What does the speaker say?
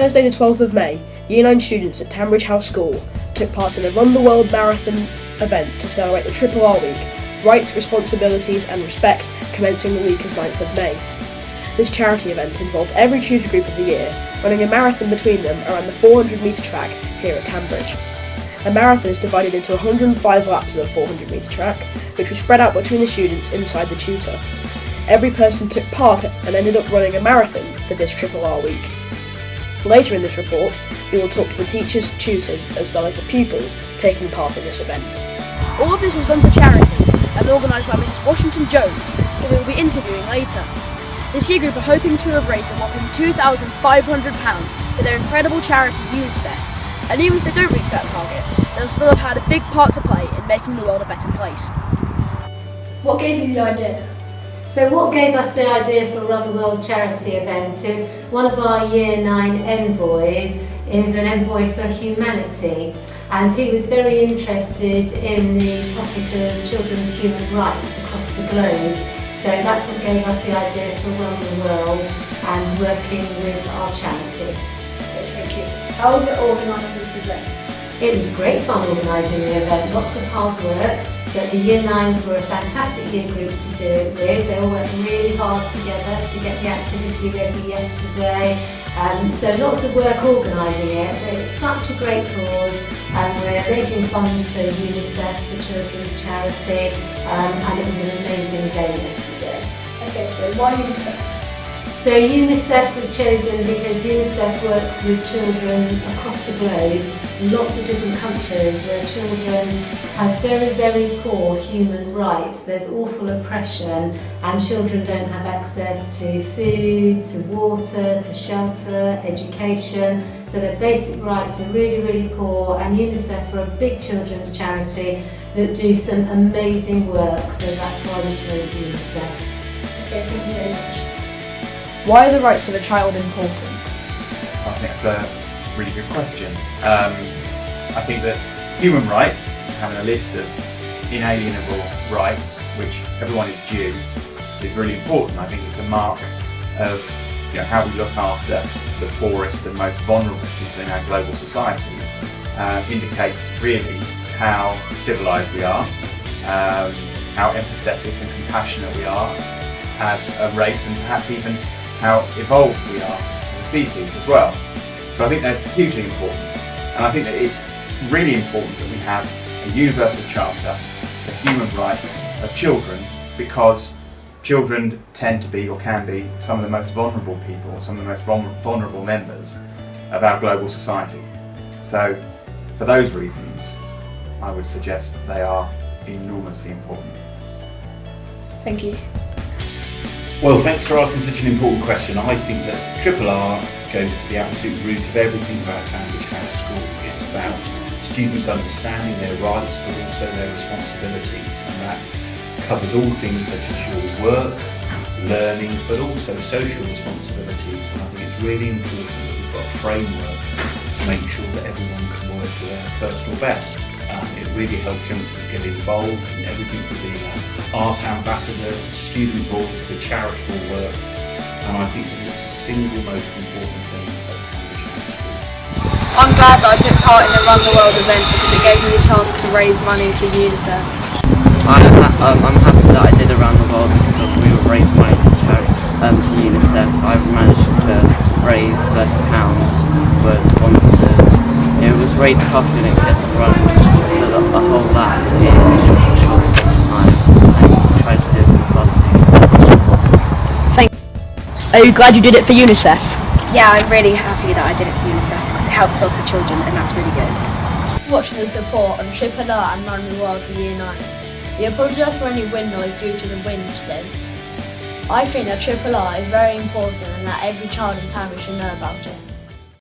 Thursday the 12th of May, Year 9 students at Tambridge House School took part in a Run the World Marathon event to celebrate the RRR week, Rights, Responsibilities and Respect, commencing the week of 9th of May. This charity event involved every tutor group of the year, running a marathon between them around the 400-metre track here at Tambridge. A marathon is divided into 105 laps of a 400-metre track, which was spread out between the students inside the tutor. Every person took part and ended up running a marathon for this RRR week. Later in this report, we will talk to the teachers, tutors, as well as the pupils taking part in this event. All of this was done for charity and organised by Mrs. Washington Jones, who we will be interviewing later. This year group are hoping to have raised a whopping £2,500 for their incredible charity UNICEF, and even if they don't reach that target, they'll still have had a big part to play in making the world a better place. What gave you the idea? So what gave us the idea for a Run the World charity event is one of our Year 9 envoys is an envoy for humanity, and he was very interested in the topic of children's human rights across the globe. So that's what gave us the idea for Run the World and working with our charity. Okay, thank you. How was it organising this event? It was great fun organising the event, lots of hard work, but the Year 9s were a fantastic year group to do it with. They all worked really hard together to get the activity ready yesterday. So lots of work organising it, but it's such a great cause, and we're raising funds for UNICEF, the children's charity, and it was an amazing day yesterday. Okay, so why UNICEF? So UNICEF was chosen because UNICEF works with children across the globe, in lots of different countries where children have very, very poor human rights. There's awful oppression and children don't have access to food, to water, to shelter, education. So their basic rights are really, really poor, and UNICEF are a big children's charity that do some amazing work, so that's why we chose UNICEF. Okay, thank you very much. Why are the rights of a child important? I think that's a really good question. I think that human rights, having a list of inalienable rights, which everyone is due, is really important. I think it's a mark of how we look after the poorest and most vulnerable people in our global society. Indicates really how civilised we are, how empathetic and compassionate we are as a race, and perhaps even how evolved we are as a species as well. So I think they're hugely important, and I think that it's really important that we have a universal charter for human rights of children, because children tend to be, or can be, some of the most vulnerable people, some of the most vulnerable members of our global society. So for those reasons, I would suggest that they are enormously important. Thank you. Well, thanks for asking such an important question. I think that RRR goes to the absolute root of everything about Tambridge House School. It's about students understanding their rights but also their responsibilities, and that covers all things such as your work, learning, but also social responsibilities. And I think it's really important that we've got a framework to make sure that everyone can work to their personal best. It really helps young people get involved in everything from the art ambassador to student voice to charitable work, and I think that it's the single most important thing about Tambridge House School. I'm glad that I took part in the Run the World event because it gave me the chance to raise money for UNICEF. I'm happy that I did around the world because we will raise money for charity for UNICEF. I've managed to raise £30 for sponsors. It was very tough and it get to run so that the whole lap in a short space of time, and tried to do it for the fastest thing. Are you glad you did it for UNICEF? Yeah, I'm really happy that I did it for UNICEF because it helps lots of children and that's really good. Watching this report on RRR and Run the World for Year 9. We apologise for any wind noise due to the wind today. I think that RRR is very important and that every child in Tambridge should know about it.